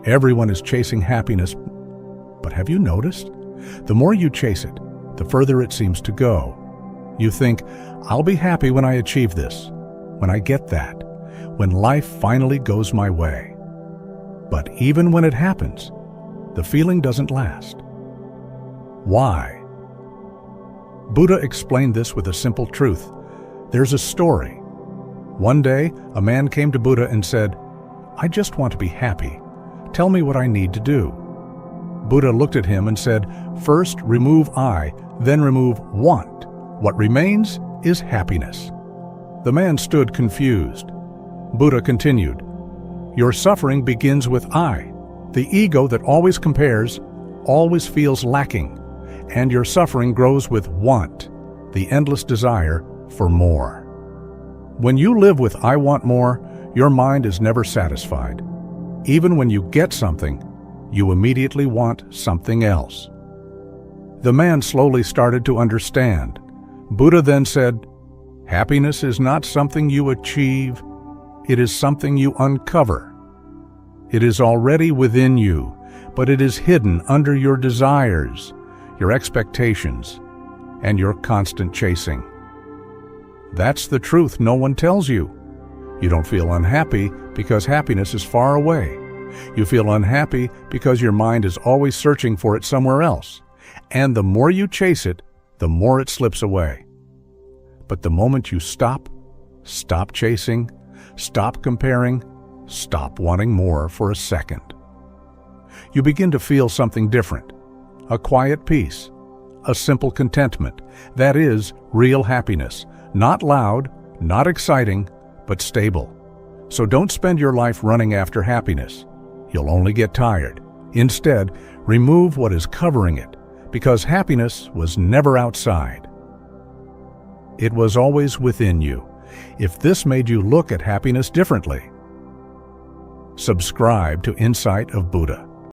Everyone is chasing happiness, but have you noticed? The more you chase it, the further it seems to go. You think, I'll be happy when I achieve this, when I get that, when life finally goes my way. But even when it happens, the feeling doesn't last. Why? Buddha explained this with a simple truth. There's a story. One day, a man came to Buddha and said, I just want to be happy. Tell me what I need to do. Buddha looked at him and said, first remove I, then remove want. What remains is happiness. The man stood confused. Buddha continued, your suffering begins with I. The ego that always compares, always feels lacking, and your suffering grows with want, the endless desire for more. When you live with I want more, your mind is never satisfied. Even when you get something, you immediately want something else. The man slowly started to understand. Buddha then said, happiness is not something you achieve, it is something you uncover. It is already within you, but it is hidden under your desires, your expectations, and your constant chasing. That's the truth no one tells you. You don't feel unhappy because happiness is far away. You feel unhappy because your mind is always searching for it somewhere else. And the more you chase it, the more it slips away. But the moment you stop chasing, stop comparing, stop wanting more for a second, you begin to feel something different. A quiet peace, a simple contentment. That is real happiness. Not loud, not exciting, but stable. So don't spend your life running after happiness. You'll only get tired. Instead, remove what is covering it, because happiness was never outside. It was always within you. If this made you look at happiness differently, subscribe to Insight of Buddha.